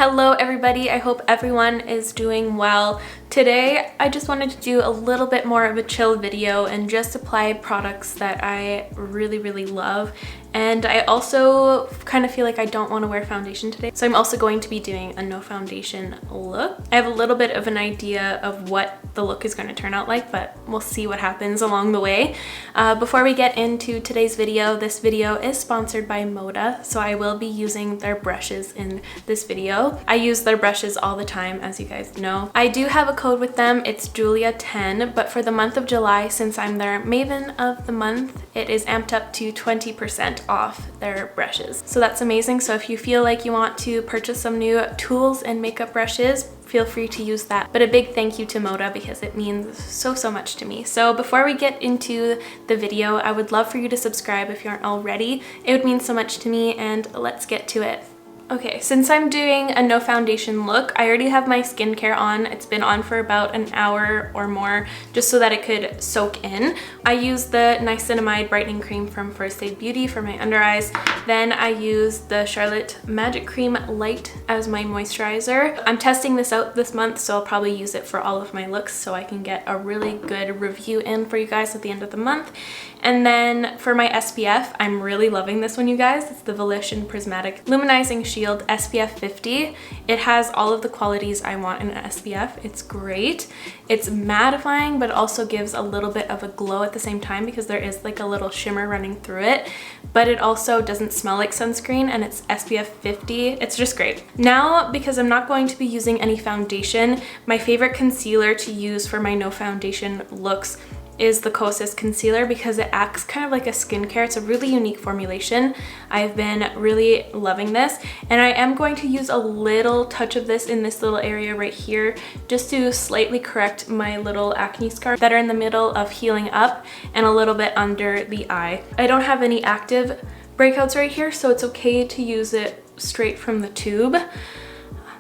Hello everybody, I hope everyone is doing well. Today I just wanted to do a little bit more of a chill video and just apply products that I really love. And I also kind of feel like I don't want to wear foundation today, so I'm also going to be doing a no foundation look. I have a little bit of an idea of what the look is going to turn out like, but we'll see what happens along the way. Before we get into today's video, this video is sponsored by Moda, so I will be using their brushes in this video. I use their brushes all the time, as you guys know. I do have a code with them, it's JULIAA10, but for the month of July, since I'm their Maven of the month, it is amped up to 20% off their brushes. So that's amazing. So if you feel like you want to purchase some new tools and makeup brushes, feel free to use that. But a big thank you to Moda because it means so much to me. So before we get into the video, I would love for you to subscribe if you aren't already. It would mean so much to me, and let's get to it. Okay, since I'm doing a no foundation look, I already have my skincare on. It's been on for about an hour or more just so that it could soak in. I use the Niacinamide Brightening Cream from First Aid Beauty for my under eyes. Then I use the Charlotte Magic Cream Light as my moisturizer. I'm testing this out this month, so I'll probably use it for all of my looks so I can get a really good review in for you guys at the end of the month. And then for my SPF, I'm really loving this one, you guys. It's the Volition Prismatic Luminizing Shield SPF 50. It has all of the qualities I want in an SPF. It's great. It's mattifying, but also gives a little bit of a glow at the same time because there is like a little shimmer running through it. But it also doesn't smell like sunscreen, and it's SPF 50. It's just great. Now, because I'm not going to be using any foundation, my favorite concealer to use for my no foundation looks is the Kosas concealer because it acts kind of like a skincare. It's a really unique formulation. I've been really loving this, and I am going to use a little touch of this in this little area right here just to slightly correct my little acne scars that are in the middle of healing up and a little bit under the eye. I don't have any active breakouts right here, so it's okay to use it straight from the tube.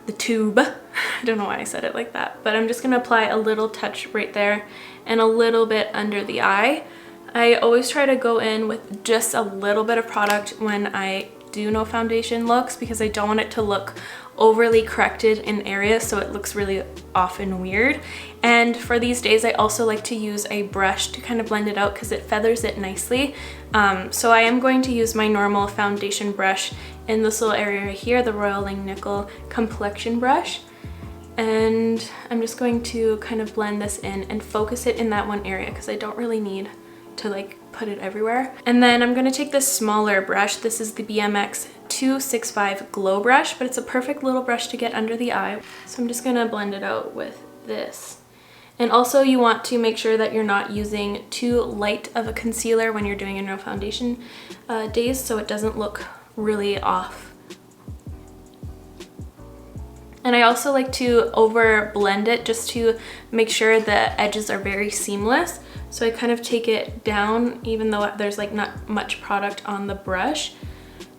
I don't know why I said it like that, but I'm just gonna apply a little touch right there and a little bit under the eye. I always try to go in with just a little bit of product when I do no foundation looks because I don't want it to look overly corrected in areas so it looks really off and weird. And for these days, I also like to use a brush to kind of blend it out because it feathers it nicely. So I am going to use my normal foundation brush in this little area right here, the Royal Langnickel Complexion brush. And I'm just going to kind of blend this in and focus it in that one area because I don't really need to like put it everywhere. And then I'm going to take this smaller brush. This is the BMX 265 Glow Brush, but it's a perfect little brush to get under the eye. So I'm just going to blend it out with this. And also you want to make sure that you're not using too light of a concealer when you're doing your no foundation days so it doesn't look really off. And I also like to over blend it just to make sure the edges are very seamless. So I kind of take it down even though there's like not much product on the brush,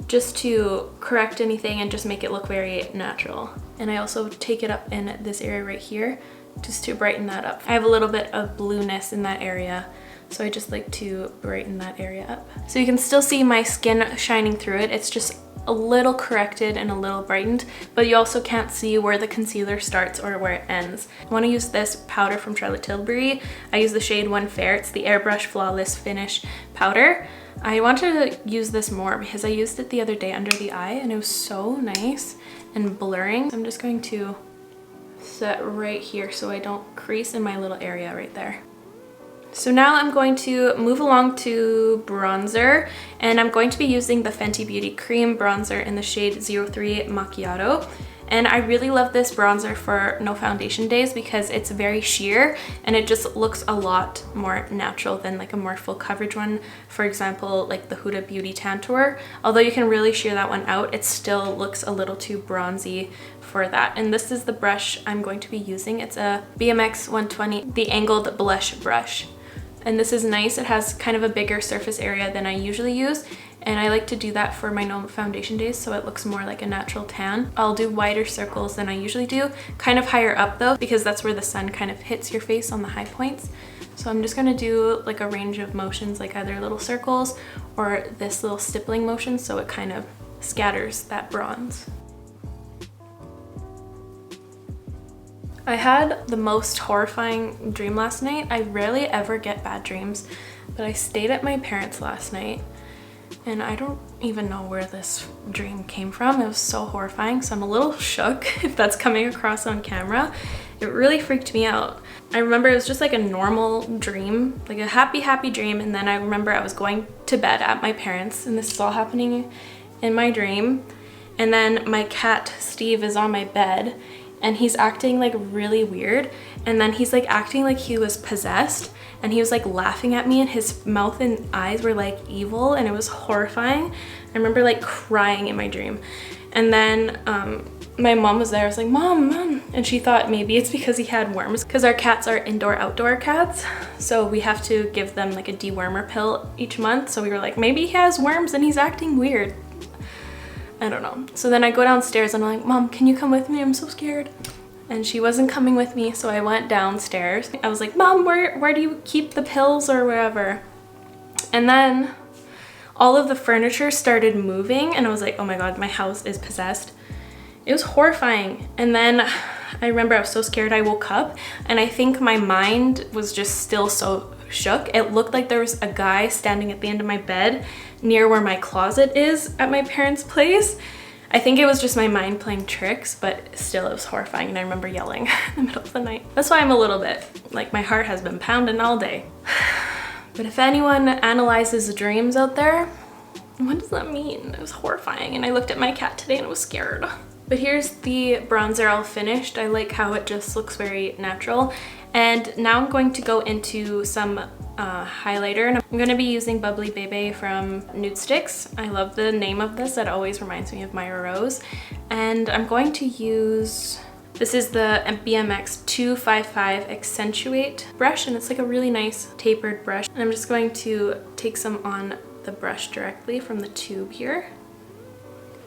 just to correct anything and just make it look very natural. And I also take it up in this area right here just to brighten that up. I have a little bit of blueness in that area, so I just like to brighten that area up. So you can still see my skin shining through it. It's just a little corrected and a little brightened, but you also can't see where the concealer starts or where it ends. I want to use this powder from Charlotte Tilbury. I use the shade One Fair. It's the Airbrush Flawless Finish powder. I wanted to use this more because I used it the other day under the eye and it was so nice and blurring. I'm just going to set right here so I don't crease in my little area right there. So now I'm going to move along to bronzer, and I'm going to be using the Fenty Beauty Cream Bronzer in the shade 03 Macchiato. And I really love this bronzer for no foundation days because it's very sheer and it just looks a lot more natural than like a more full coverage one. For example, like the Huda Beauty Tantour. Although you can really sheer that one out, it still looks a little too bronzy for that. And this is the brush I'm going to be using. It's a BMX 120, the angled blush brush. And this is nice. It has kind of a bigger surface area than I usually use. And I like to do that for my no foundation days so it looks more like a natural tan. I'll do wider circles than I usually do, kind of higher up though, because that's where the sun kind of hits your face on the high points. So I'm just gonna do like a range of motions, like either little circles or this little stippling motion so it kind of scatters that bronze. I had the most horrifying dream last night. I rarely ever get bad dreams, but I stayed at my parents' last night and I don't even know where this dream came from. It was so horrifying, so I'm a little shook if that's coming across on camera. It really freaked me out. I remember it was just like a normal dream, like a happy dream, and then I remember I was going to bed at my parents', and this is all happening in my dream. And then my cat Steve is on my bed and he's acting like really weird, and then he's like acting like he was possessed, and he was like laughing at me and his mouth and eyes were like evil, and it was horrifying. I remember like crying in my dream. And then my mom was there. I was like, Mom, and she thought maybe it's because he had worms, because our cats are indoor-outdoor cats, so we have to give them like a dewormer pill each month. So we were like, maybe he has worms and he's acting weird. I don't know. So then I go downstairs and I'm like, Mom, can you come with me? I'm so scared. And she wasn't coming with me, so I went downstairs. I was like, Mom, where do you keep the pills or wherever? And then all of the furniture started moving and I was like, oh my God, my house is possessed. It was horrifying. And then I remember I was so scared I woke up, and I think my mind was just still so shook. It looked like there was a guy standing at the end of my bed near where my closet is at my parents' place. I think it was just my mind playing tricks, but still it was horrifying, and I remember yelling in the middle of the night. That's why I'm a little bit, like, my heart has been pounding all day. But if anyone analyzes dreams out there, what does that mean? It was horrifying, and I looked at my cat today and I was scared. But here's the bronzer all finished. I like how it just looks very natural. And now I'm going to go into some highlighter, and I'm going to be using Bubbly Bebe from Nude Sticks. I love the name of this. That always reminds me of Myra Rose. And I'm going to use, this is the BMX 255 Accentuate brush, and it's like a really nice tapered brush. And I'm just going to take some on the brush directly from the tube here.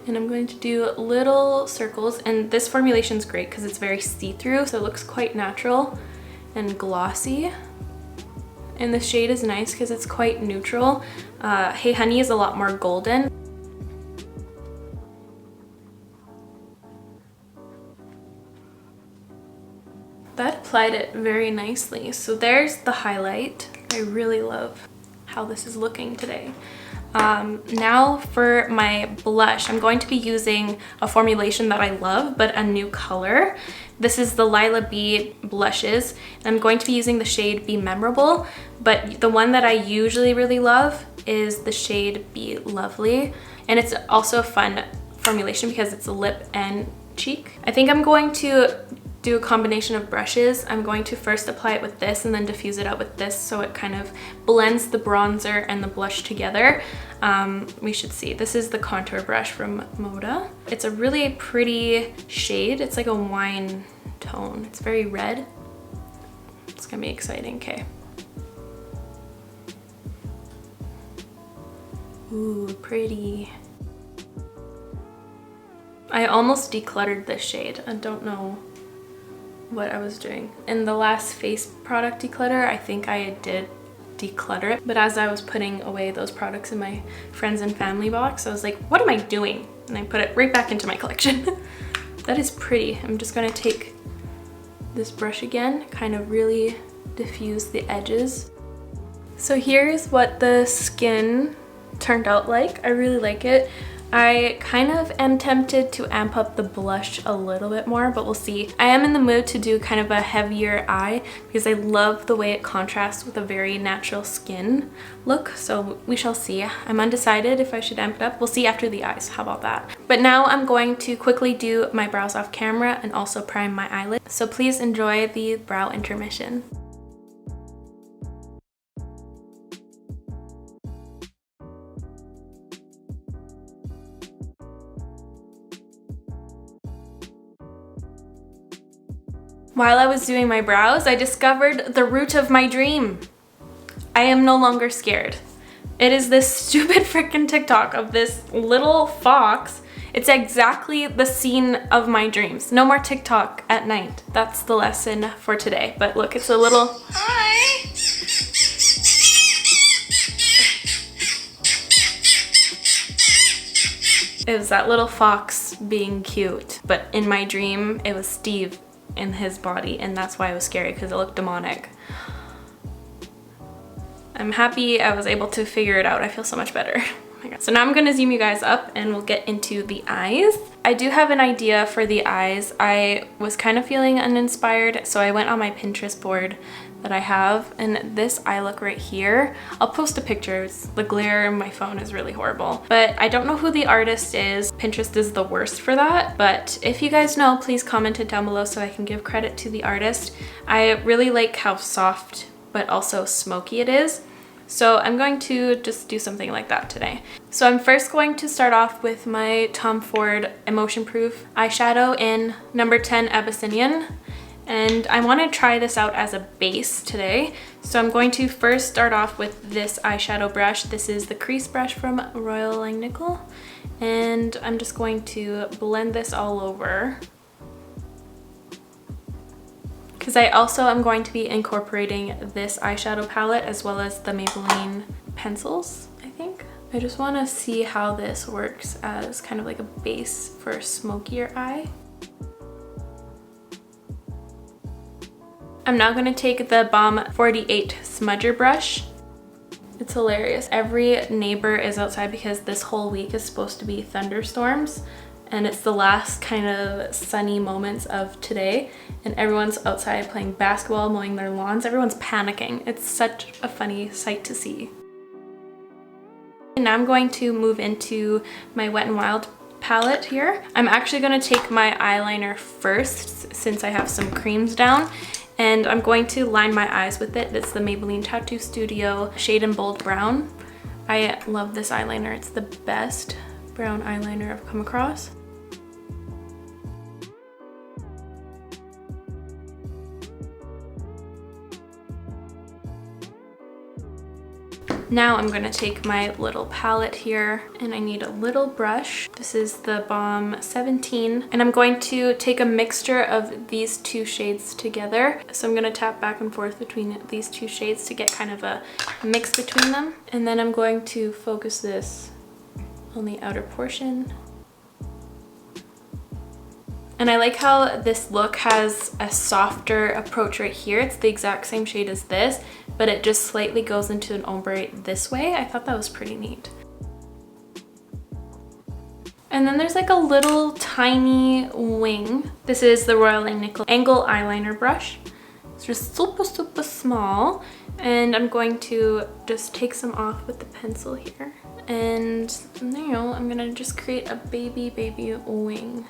And I'm going to do little circles, and this formulation is great because it's very see-through, so it looks quite natural and glossy. And the shade is nice because it's quite neutral. Hey Honey is a lot more golden. That applied it very nicely. So there's the highlight. I really love how this is looking today. Now for my blush, I'm going to be using a formulation that I love, but a new color. This is the Lila B blushes. I'm going to be using the shade Be Memorable, but the one that I usually really love is the shade Be Lovely. And it's also a fun formulation because it's a lip and cheek. I think I'm going to do a combination of brushes. I'm going to first apply it with this and then diffuse it out with this, so it kind of blends the bronzer and the blush together. We should see. This is the contour brush from Moda. It's a really pretty shade. It's like a wine tone. It's very red. It's gonna be exciting. Okay. Ooh, pretty. I almost decluttered this shade. I don't know what I was doing. In the last face product declutter, I think I did declutter it, but as I was putting away those products in my friends and family box, I was like, what am I doing? And I put it right back into my collection. That is pretty. I'm just gonna take this brush again, kind of really diffuse the edges. So here's what the skin turned out like. I really like it. I kind of am tempted to amp up the blush a little bit more, but we'll see. I am in the mood to do kind of a heavier eye because I love the way it contrasts with a very natural skin look, so we shall see. I'm undecided if I should amp it up. We'll see after the eyes. How about that? But now I'm going to quickly do my brows off camera and also prime my eyelid. So please enjoy the brow intermission. While I was doing my brows, I discovered the root of my dream. I am no longer scared. It is this stupid freaking TikTok of this little fox. It's exactly the scene of my dreams. No more TikTok at night. That's the lesson for today. But look, it's a little... Hi! It was that little fox being cute. But in my dream, it was Steve in his body, and that's why it was scary, because it looked demonic. I'm happy I was able to figure it out. I feel so much better. Oh my God. So now I'm gonna zoom you guys up and we'll get into the eyes. I do have an idea for the eyes. I was kind of feeling uninspired, so I went on my Pinterest board that I have, and this eye look right here, I'll post a picture. The glare in my phone is really horrible, but I don't know who the artist is. Pinterest is the worst for that, but if you guys know, please comment it down below so I can give credit to the artist. I really like how soft but also smoky it is. So I'm going to just do something like that today. So I'm first going to start off with my Tom Ford Emotion Proof eyeshadow in number 10 Abyssinian. And I want to try this out as a base today. So I'm going to first start off with this eyeshadow brush. This is the crease brush from Royal Langnickel. And I'm just going to blend this all over. Because I also am going to be incorporating this eyeshadow palette as well as the Maybelline pencils, I think. I just want to see how this works as kind of like a base for a smokier eye. I'm now going to take the Balm 48 smudger brush. It's hilarious. Every neighbor is outside because this whole week is supposed to be thunderstorms. And it's the last kind of sunny moments of today, and everyone's outside playing basketball, mowing their lawns. Everyone's panicking. It's such a funny sight to see. And now I'm going to move into my Wet n Wild palette here. I'm actually going to take my eyeliner first since I have some creams down, and I'm going to line my eyes with it. It's the Maybelline Tattoo Studio Shade and Bold Brown. I love this eyeliner. It's the best brown eyeliner I've come across. Now I'm gonna take my little palette here, and I need a little brush. This is the Balm 17, and I'm going to take a mixture of these two shades together. So I'm gonna tap back and forth between these two shades to get kind of a mix between them. And then I'm going to focus this on the outer portion. And I like how this look has a softer approach right here. It's the exact same shade as this, but it just slightly goes into an ombre this way. I thought that was pretty neat. And then there's like a little tiny wing. This is the Royal Langnickel Angle Eyeliner Brush. It's just super, super small. And I'm going to just take some off with the pencil here. And now I'm gonna just create a baby wing.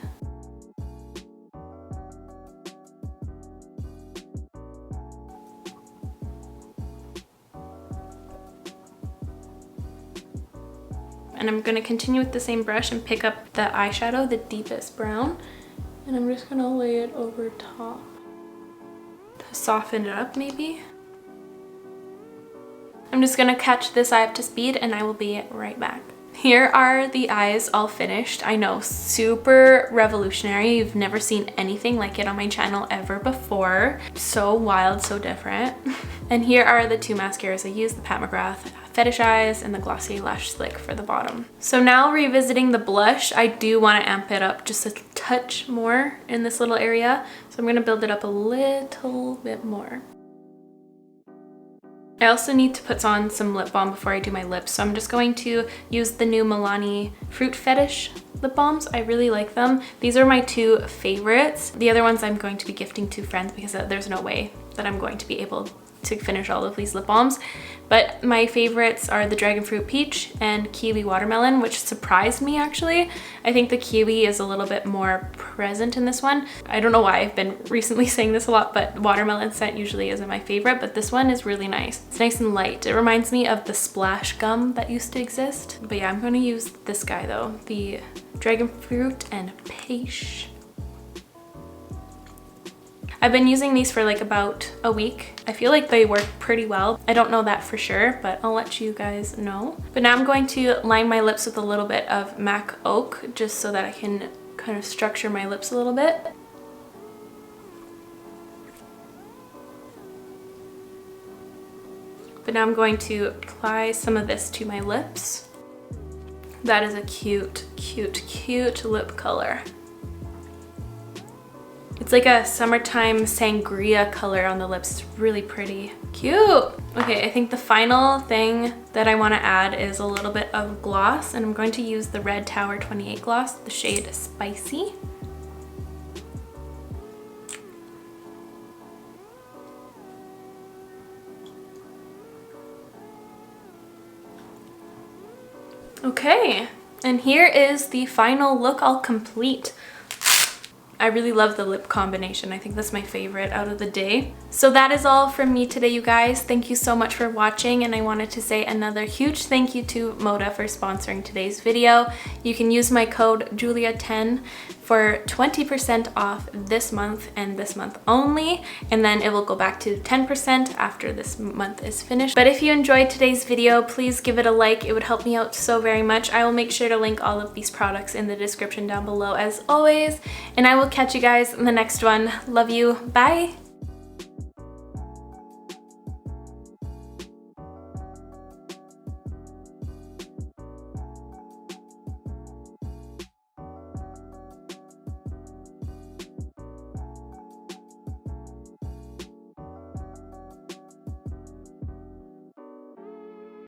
And I'm gonna continue with the same brush and pick up the eyeshadow, the deepest brown, and I'm just gonna lay it over top to soften it up maybe. I'm just gonna catch this eye up to speed and I will be right back. Here are the eyes all finished. I know, super revolutionary. You've never seen anything like it on my channel ever before. So wild, so different. And here are the two mascaras I used, the Pat McGrath Fetish Eyes and the Glossier Lash Slick for the bottom. So now revisiting the blush, I do want to amp it up just a touch more in this little area. So I'm going to build it up a little bit more. I also need to put on some lip balm before I do my lips, so I'm just going to use the new Milani Fruit Fetish lip balms. I really like them. These are my two favorites. The other ones I'm going to be gifting to friends because there's no way that I'm going to be able to finish all of these lip balms. But my favorites are the Dragon Fruit Peach and Kiwi Watermelon, which surprised me actually. I think the kiwi is a little bit more present in this one. I don't know why, I've been recently saying this a lot, but watermelon scent usually isn't my favorite, but this one is really nice. It's nice and light. It reminds me of the splash gum that used to exist. But yeah, I'm going to use this guy though, the Dragon Fruit and Peach. I've been using these for like about a week. I feel like they work pretty well. I don't know that for sure, but I'll let you guys know. But now I'm going to line my lips with a little bit of MAC Oak just so that I can kind of structure my lips a little bit. But now I'm going to apply some of this to my lips. That is a cute, cute, cute lip color. It's like a summertime sangria color on the lips. It's really pretty. Cute. Okay, I think the final thing that I want to add is a little bit of gloss, and I'm going to use the Red Tower 28 gloss, the shade Spicy. Okay, and here is the final look all complete. I really love the lip combination. I think that's my favorite out of the day. So that is all from me today, you guys. Thank you so much for watching, and I wanted to say another huge thank you to Moda for sponsoring today's video. You can use my code JULIA10 for 20% off this month and this month only, and then it will go back to 10% after this month is finished. But if you enjoyed today's video, please give it a like. It would help me out so very much. I will make sure to link all of these products in the description down below as always, and I will catch you guys in the next one. Love you. Bye.